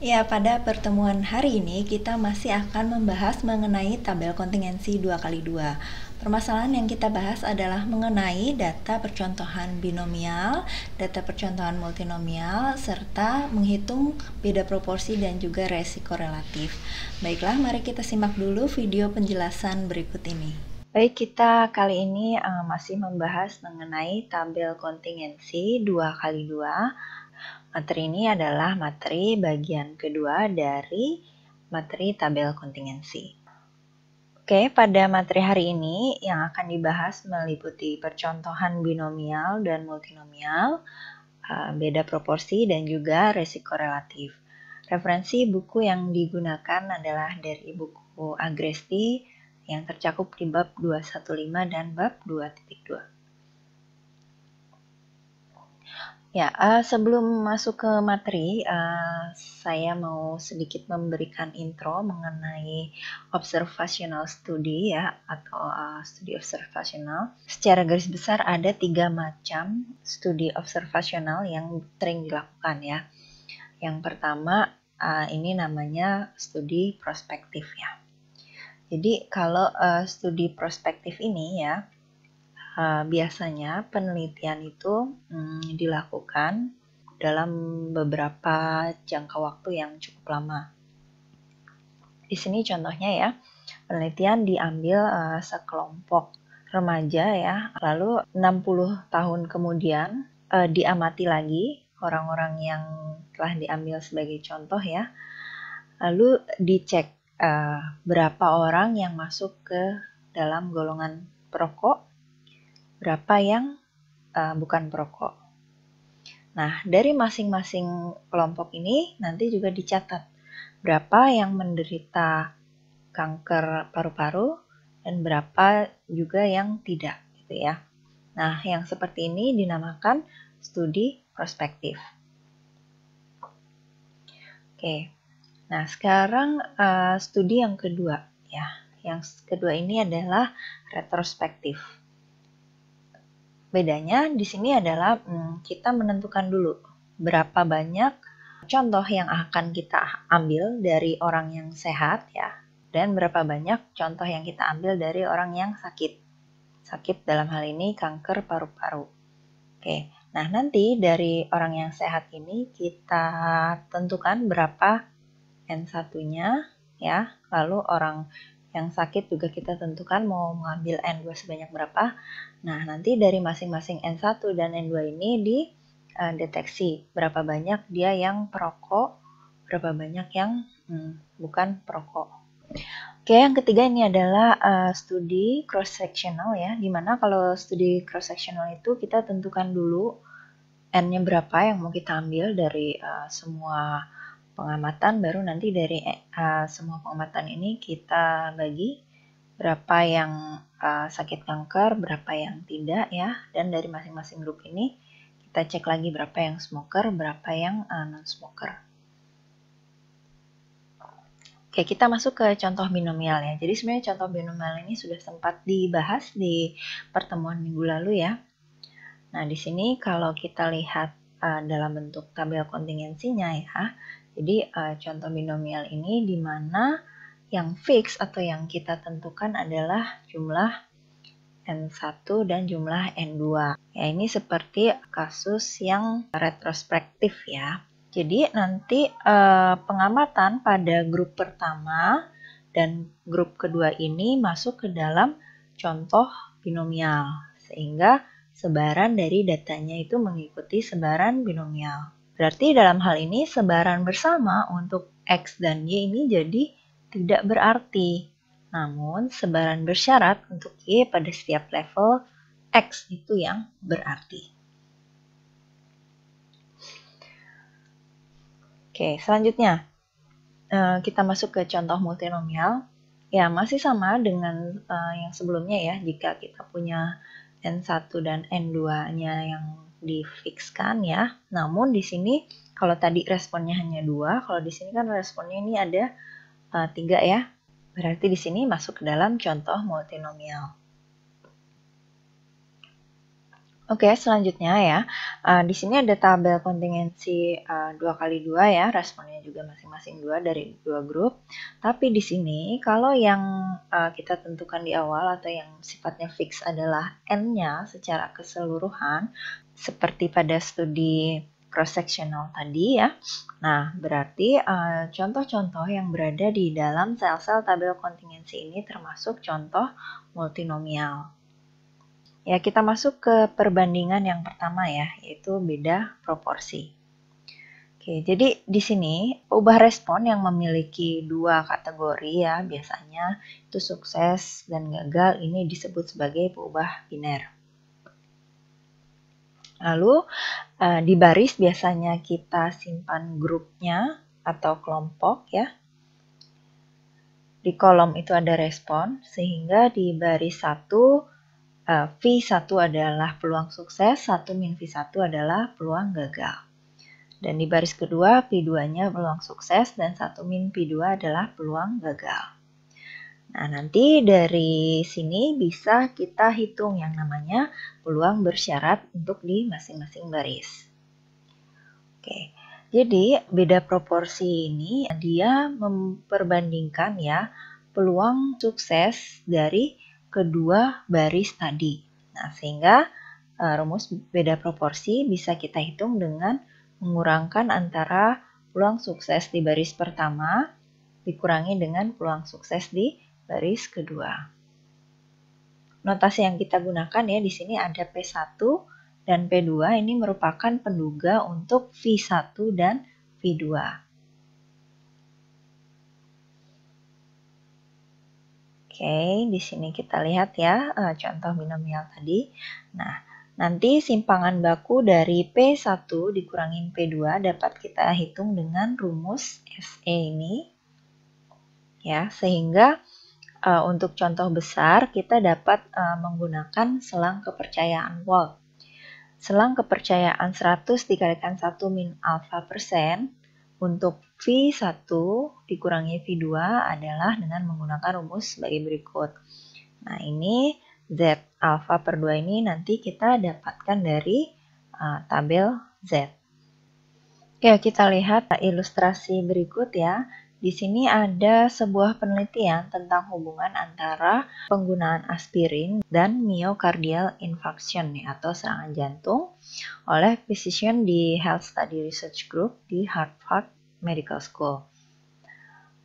Ya, pada pertemuan hari ini kita masih akan membahas mengenai tabel kontingensi 2x2. Permasalahan yang kita bahas adalah mengenai data percontohan binomial, data percontohan multinomial, serta menghitung beda proporsi dan juga resiko relatif. Baiklah, mari kita simak dulu video penjelasan berikut ini. Baik, kita kali ini masih membahas mengenai tabel kontingensi 2x2. Materi ini adalah materi bagian kedua dari materi tabel kontingensi. Oke, pada materi hari ini yang akan dibahas meliputi percontohan binomial dan multinomial, beda proporsi, dan juga resiko relatif. Referensi buku yang digunakan adalah dari buku Agresti yang tercakup di bab 215 dan bab 2.2. Ya, sebelum masuk ke materi, saya mau sedikit memberikan intro mengenai observational study ya, atau studi observational. Secara garis besar ada 3 macam studi observational yang sering dilakukan ya. Yang pertama, ini namanya studi prospektif ya. Jadi kalau studi prospektif ini ya, biasanya penelitian itu dilakukan dalam beberapa jangka waktu yang cukup lama. Di sini contohnya ya, penelitian diambil sekelompok remaja ya, lalu 60 tahun kemudian diamati lagi orang-orang yang telah diambil sebagai contoh ya, lalu dicek berapa orang yang masuk ke dalam golongan perokok, berapa yang bukan perokok. Nah, dari masing-masing kelompok ini nanti juga dicatat berapa yang menderita kanker paru-paru dan berapa juga yang tidak, gitu ya. Nah, yang seperti ini dinamakan studi prospektif. Oke. Nah, sekarang studi yang kedua ya. Yang kedua ini adalah retrospektif. Bedanya di sini adalah kita menentukan dulu berapa banyak contoh yang akan kita ambil dari orang yang sehat ya, dan berapa banyak contoh yang kita ambil dari orang yang sakit. Sakit dalam hal ini kanker paru-paru. Oke, nah nanti dari orang yang sehat ini kita tentukan berapa N1-nya ya, lalu orang yang sakit juga kita tentukan mau mengambil N2 sebanyak berapa. Nah, nanti dari masing-masing N1 dan N2 ini dideteksi berapa banyak dia yang perokok, berapa banyak yang bukan perokok. Oke, yang ketiga ini adalah studi cross-sectional ya, dimana kalau studi cross-sectional itu kita tentukan dulu N-nya berapa yang mau kita ambil dari semua pengamatan, baru nanti dari semua pengamatan ini kita bagi berapa yang sakit kanker, berapa yang tidak ya, dan dari masing-masing grup ini kita cek lagi berapa yang smoker, berapa yang non-smoker. Oke, kita masuk ke contoh binomial ya. Jadi sebenarnya contoh binomial ini sudah sempat dibahas di pertemuan minggu lalu ya. Nah, di sini kalau kita lihat dalam bentuk tabel kontingensinya ya, jadi contoh binomial ini di mana yang fix atau yang kita tentukan adalah jumlah N1 dan jumlah N2. Ya, ini seperti kasus yang retrospektif ya. Jadi nanti pengamatan pada grup pertama dan grup kedua ini masuk ke dalam contoh binomial, sehingga sebaran dari datanya itu mengikuti sebaran binomial. Berarti dalam hal ini sebaran bersama untuk X dan Y ini jadi tidak berarti. Namun sebaran bersyarat untuk Y pada setiap level X itu yang berarti. Oke, selanjutnya kita masuk ke contoh multinomial. Ya, masih sama dengan yang sebelumnya ya, jika kita punya N1 dan N2-nya yang difikskan ya. Namun di sini kalau tadi responnya hanya 2, kalau di sini kan responnya ini ada 3 ya. Berarti di sini masuk ke dalam contoh multinomial. Oke, selanjutnya ya, di sini ada tabel kontingensi 2x2 ya, responnya juga masing-masing 2 dari 2 grup. Tapi di sini kalau yang kita tentukan di awal atau yang sifatnya fix adalah N-nya secara keseluruhan, seperti pada studi cross-sectional tadi ya. Nah, berarti contoh-contoh yang berada di dalam sel-sel tabel kontingensi ini termasuk contoh multinomial. Ya, kita masuk ke perbandingan yang pertama ya, yaitu beda proporsi. Oke, jadi di sini ubah respon yang memiliki dua kategori ya, biasanya itu sukses dan gagal, ini disebut sebagai peubah biner. Lalu di baris biasanya kita simpan grupnya atau kelompok ya. Di kolom itu ada respon, sehingga di baris 1 V1 adalah peluang sukses, 1 min V1 adalah peluang gagal. Dan di baris kedua, P2-nya peluang sukses dan 1 min P2 adalah peluang gagal. Nah, nanti dari sini bisa kita hitung yang namanya peluang bersyarat untuk di masing-masing baris. Oke, jadi beda proporsi ini dia memperbandingkan ya peluang sukses dari kedua baris tadi. Nah, sehingga rumus beda proporsi bisa kita hitung dengan mengurangkan antara peluang sukses di baris pertama dikurangi dengan peluang sukses di baris kedua. Notasi yang kita gunakan ya di sini ada P1 dan P2, ini merupakan penduga untuk V1 dan V2. Oke, di sini kita lihat ya contoh binomial tadi. Nah, nanti simpangan baku dari P1 dikurangin P2 dapat kita hitung dengan rumus SE ini. Ya, sehingga untuk contoh besar kita dapat menggunakan selang kepercayaan Wahl. Selang kepercayaan 100 dikalikan 1 min alfa persen untuk V1 dikurangi V2 adalah dengan menggunakan rumus sebagai berikut. Nah, ini Z alfa per 2 ini nanti kita dapatkan dari tabel Z. Ya, kita lihat ilustrasi berikut ya. Di sini ada sebuah penelitian tentang hubungan antara penggunaan aspirin dan myocardial infarction atau serangan jantung oleh physician di Health Study Research Group di Harvard Medical School.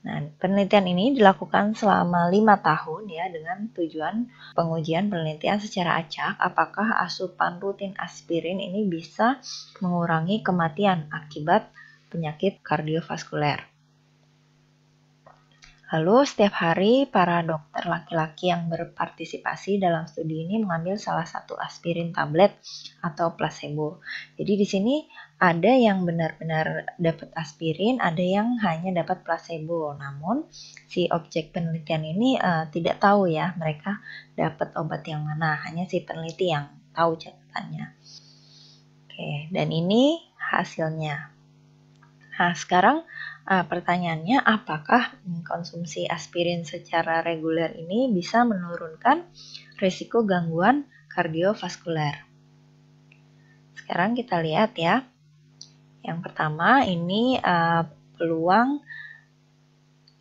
Nah, penelitian ini dilakukan selama 5 tahun ya dengan tujuan pengujian penelitian secara acak apakah asupan rutin aspirin ini bisa mengurangi kematian akibat penyakit kardiovaskuler. Lalu setiap hari para dokter laki-laki yang berpartisipasi dalam studi ini mengambil salah satu aspirin tablet atau placebo. Jadi di sini ada yang benar-benar dapat aspirin, ada yang hanya dapat placebo. Namun si objek penelitian ini tidak tahu ya mereka dapat obat yang mana, hanya si peneliti yang tahu catatannya. Oke, dan ini hasilnya. Nah, sekarang pertanyaannya apakah konsumsi aspirin secara reguler ini bisa menurunkan risiko gangguan kardiovaskuler? Sekarang kita lihat ya. Yang pertama ini peluang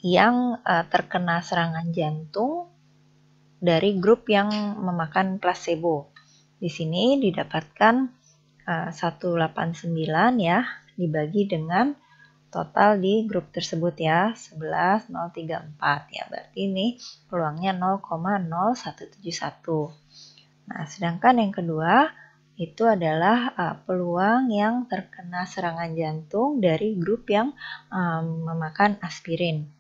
yang terkena serangan jantung dari grup yang memakan placebo. Di sini didapatkan 189 ya, dibagi dengan total di grup tersebut ya, 11,034 ya, berarti ini peluangnya 0,0171. Nah, sedangkan yang kedua itu adalah peluang yang terkena serangan jantung dari grup yang memakan aspirin.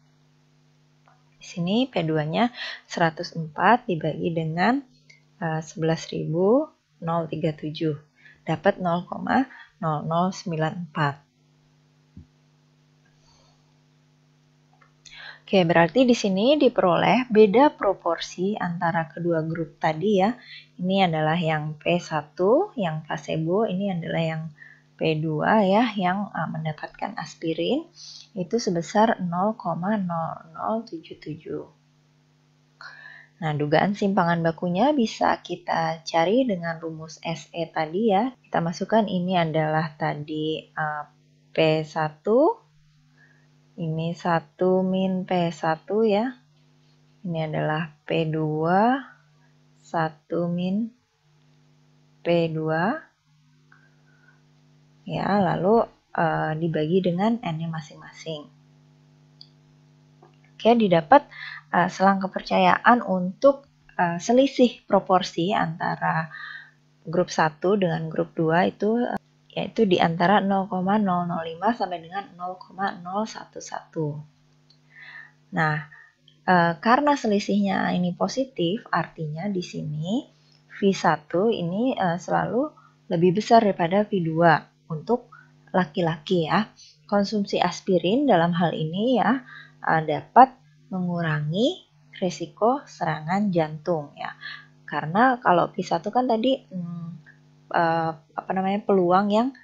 Di sini P2-nya 104 dibagi dengan 11.037, dapat 0,0094. Oke, berarti di sini diperoleh beda proporsi antara kedua grup tadi ya. Ini adalah yang P1, yang placebo, ini adalah yang P2 ya, yang mendapatkan aspirin, itu sebesar 0,0077. Nah, dugaan simpangan bakunya bisa kita cari dengan rumus SE tadi ya. Kita masukkan ini adalah tadi P1, ini 1 min P1 ya. Ini adalah P2, 1 min P2. Ya, lalu dibagi dengan N-nya masing-masing. Oke, didapat selang kepercayaan untuk selisih proporsi antara grup 1 dengan grup 2 itu yaitu di antara 0,005 sampai dengan 0,011. Nah, karena selisihnya ini positif, artinya di sini V1 ini selalu lebih besar daripada V2 untuk laki-laki ya. Konsumsi aspirin dalam hal ini ya dapat mengurangi risiko serangan jantung ya. Karena kalau V1 kan tadi peluang yang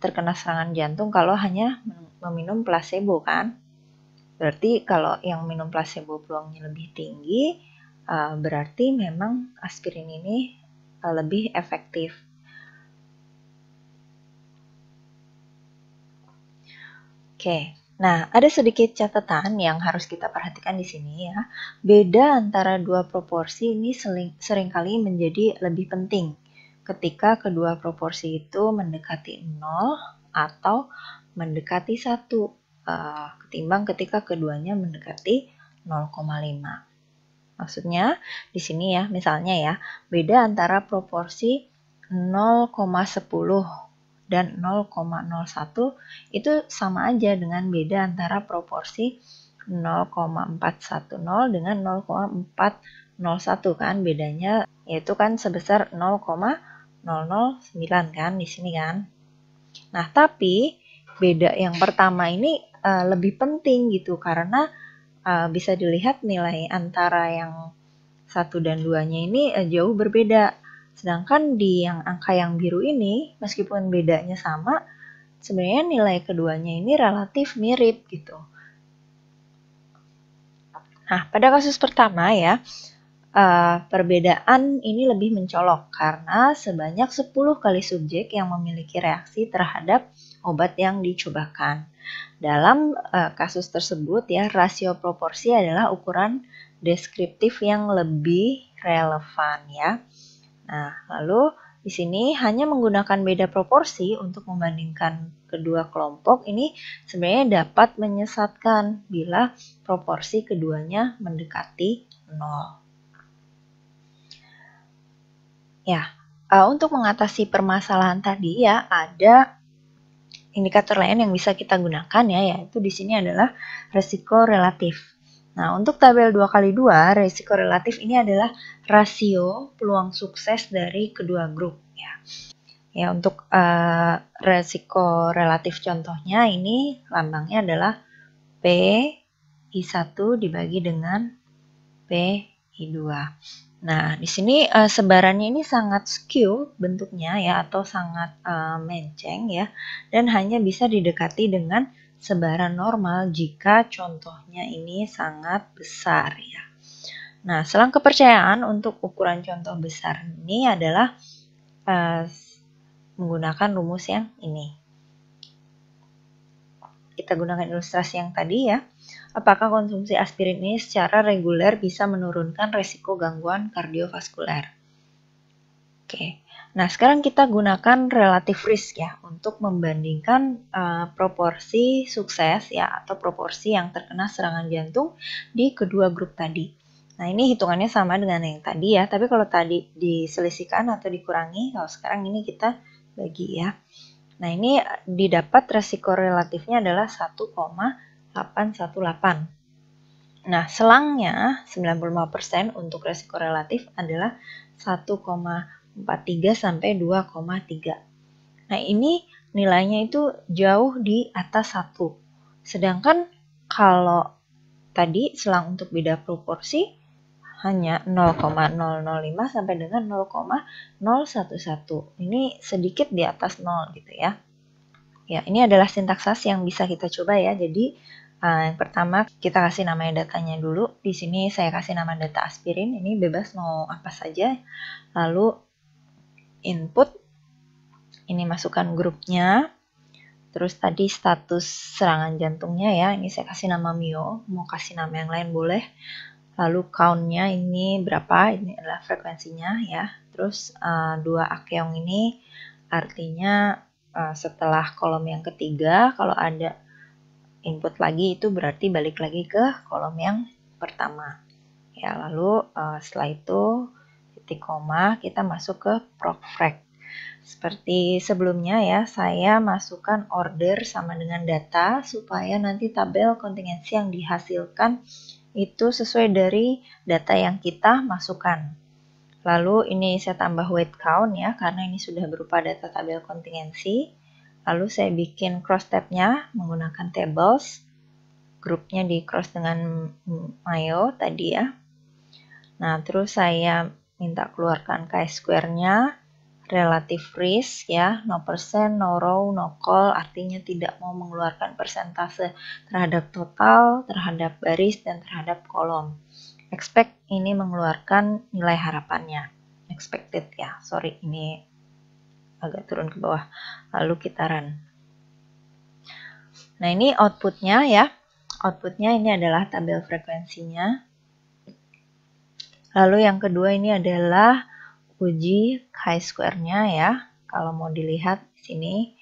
terkena serangan jantung kalau hanya meminum placebo kan. Berarti kalau yang minum placebo peluangnya lebih tinggi, berarti memang aspirin ini lebih efektif. Oke, nah ada sedikit catatan yang harus kita perhatikan di sini ya. Beda antara dua proporsi ini seringkali menjadi lebih penting ketika kedua proporsi itu mendekati 0 atau mendekati 1 ketimbang ketika keduanya mendekati 0,5. Maksudnya di sini ya, misalnya ya, beda antara proporsi 0,10 dan 0,01 itu sama aja dengan beda antara proporsi 0,410 dengan 0,401 kan, bedanya yaitu kan sebesar 0,009 kan di sini kan. Nah, tapi beda yang pertama ini lebih penting gitu karena bisa dilihat nilai antara yang 1 dan 2-nya ini jauh berbeda. Sedangkan di yang angka yang biru ini, meskipun bedanya sama, sebenarnya nilai keduanya ini relatif mirip gitu. Nah, pada kasus pertama ya, perbedaan ini lebih mencolok karena sebanyak 10 kali subjek yang memiliki reaksi terhadap obat yang dicobakan. Dalam kasus tersebut ya, rasio proporsi adalah ukuran deskriptif yang lebih relevan ya. Nah, lalu di sini hanya menggunakan beda proporsi untuk membandingkan kedua kelompok ini sebenarnya dapat menyesatkan bila proporsi keduanya mendekati 0. Ya, untuk mengatasi permasalahan tadi ya ada indikator lain yang bisa kita gunakan ya, yaitu di sini adalah resiko relatif. Nah, untuk tabel 2x2, resiko relatif ini adalah rasio peluang sukses dari kedua grup ya. Ya, untuk resiko relatif contohnya ini lambangnya adalah P I1 dibagi dengan P I2. Nah, di sini sebarannya ini sangat skew bentuknya ya atau sangat menceng ya dan hanya bisa didekati dengan sebaran normal jika contohnya ini sangat besar ya. Nah, selang kepercayaan untuk ukuran contoh besar ini adalah menggunakan rumus yang ini. Kita gunakan ilustrasi yang tadi ya. Apakah konsumsi aspirin ini secara reguler bisa menurunkan resiko gangguan kardiovaskuler? Oke, nah sekarang kita gunakan relative risk ya untuk membandingkan proporsi sukses ya atau proporsi yang terkena serangan jantung di kedua grup tadi. Nah ini hitungannya sama dengan yang tadi ya, tapi kalau tadi diselisihkan atau dikurangi, kalau sekarang ini kita bagi ya. Nah ini didapat resiko relatifnya adalah 1,818. Nah selangnya 95% untuk resiko relatif adalah 1,43 sampai 2,3. Nah ini nilainya itu jauh di atas 1. Sedangkan kalau tadi selang untuk beda proporsi hanya 0,005 sampai dengan 0,011. Ini sedikit di atas 0 gitu ya. Ya, ini adalah sintaksis yang bisa kita coba ya. Jadi Yang pertama kita kasih namanya datanya dulu. Di sini saya kasih nama data aspirin. Ini bebas mau apa saja. Lalu input. Ini masukkan grupnya. Terus tadi status serangan jantungnya ya. Ini saya kasih nama myo. Mau kasih nama yang lain boleh. Lalu count-nya ini berapa? Ini adalah frekuensinya ya. Terus 2 akeong ini artinya setelah kolom yang ketiga kalau ada input lagi itu berarti balik lagi ke kolom yang pertama. Ya, lalu setelah itu titik koma kita masuk ke procfrag. Seperti sebelumnya ya, saya masukkan order sama dengan data supaya nanti tabel kontingensi yang dihasilkan itu sesuai dari data yang kita masukkan. Lalu ini saya tambah weight count ya, karena ini sudah berupa data tabel kontingensi. Lalu saya bikin cross tab-nya menggunakan tables. Grupnya di cross dengan Mayo tadi ya. Nah, terus saya minta keluarkan chi-square-nya, relative risk ya, 0%, no row, no call, artinya tidak mau mengeluarkan persentase terhadap total, terhadap baris, dan terhadap kolom. Expect ini mengeluarkan nilai harapannya. Expected ya, sorry ini agak turun ke bawah. Lalu kita run. Nah, ini outputnya ya. Outputnya ini adalah tabel frekuensinya. Lalu yang kedua ini adalah uji chi-square-nya ya. Kalau mau dilihat di sini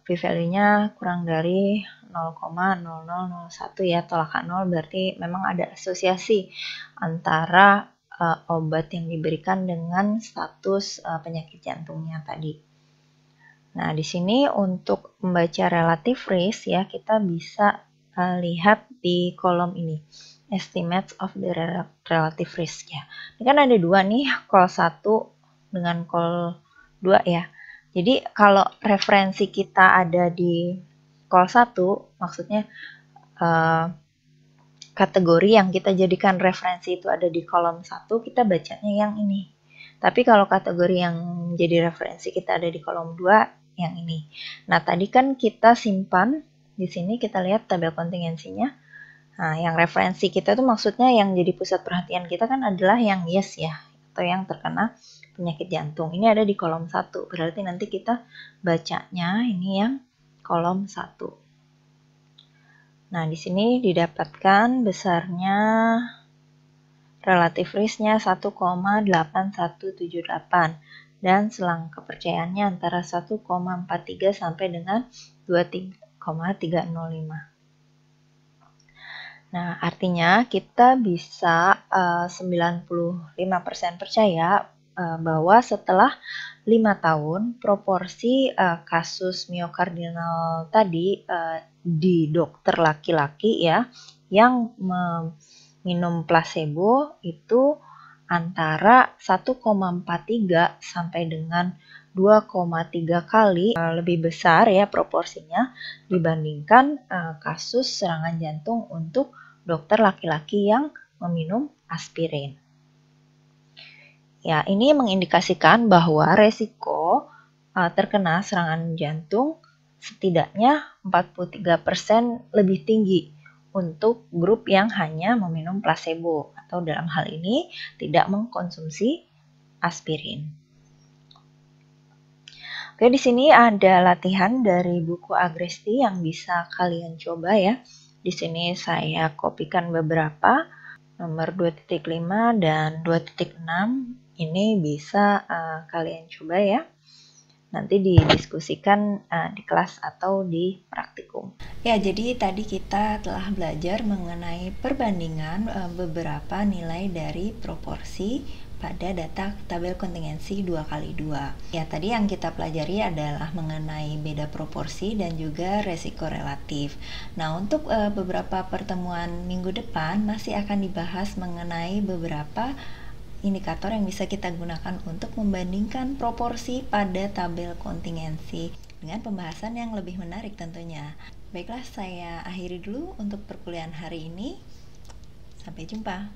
p-value-nya kurang dari 0,0001 ya, tolakan 0 berarti memang ada asosiasi antara obat yang diberikan dengan status penyakit jantungnya tadi. Nah, di sini untuk membaca relative risk ya, kita bisa lihat di kolom ini. Estimates of the relative risk ya. Ini kan ada dua nih, call 1 dengan call 2 ya. Jadi kalau referensi kita ada di call 1, maksudnya kategori yang kita jadikan referensi itu ada di kolom 1, kita bacanya yang ini. Tapi kalau kategori yang jadi referensi kita ada di kolom 2, yang ini. Nah, tadi kan kita simpan, di sini kita lihat tabel kontingensinya. Nah, yang referensi kita itu maksudnya yang jadi pusat perhatian kita kan adalah yang yes ya, atau yang terkena penyakit jantung. Ini ada di kolom 1, berarti nanti kita bacanya ini yang kolom 1. Nah, di sini didapatkan besarnya relative risk-nya 1,8178 dan selang kepercayaannya antara 1,43 sampai dengan 2,305. Nah, artinya kita bisa 95% percaya bahwa setelah 5 tahun proporsi kasus miokardinal tadi di dokter laki-laki ya yang minum placebo itu antara 1,43 sampai dengan 2,3 kali lebih besar ya proporsinya dibandingkan kasus serangan jantung untuk dokter laki-laki yang meminum aspirin. Ya, ini mengindikasikan bahwa resiko terkena serangan jantung setidaknya 43% lebih tinggi untuk grup yang hanya meminum placebo atau dalam hal ini tidak mengkonsumsi aspirin. Oke, di sini ada latihan dari buku Agresti yang bisa kalian coba ya. Di sini saya kopikan beberapa, nomor 2.5 dan 2.6. Ini bisa kalian coba ya. Nanti didiskusikan di kelas atau di praktikum. Ya, jadi tadi kita telah belajar mengenai perbandingan beberapa nilai dari proporsi pada data tabel kontingensi 2x2. Ya, tadi yang kita pelajari adalah mengenai beda proporsi dan juga resiko relatif. Nah, untuk beberapa pertemuan minggu depan masih akan dibahas mengenai beberapa indikator yang bisa kita gunakan untuk membandingkan proporsi pada tabel kontingensi dengan pembahasan yang lebih menarik tentunya. Baiklah, saya akhiri dulu untuk perkuliahan hari ini. Sampai jumpa.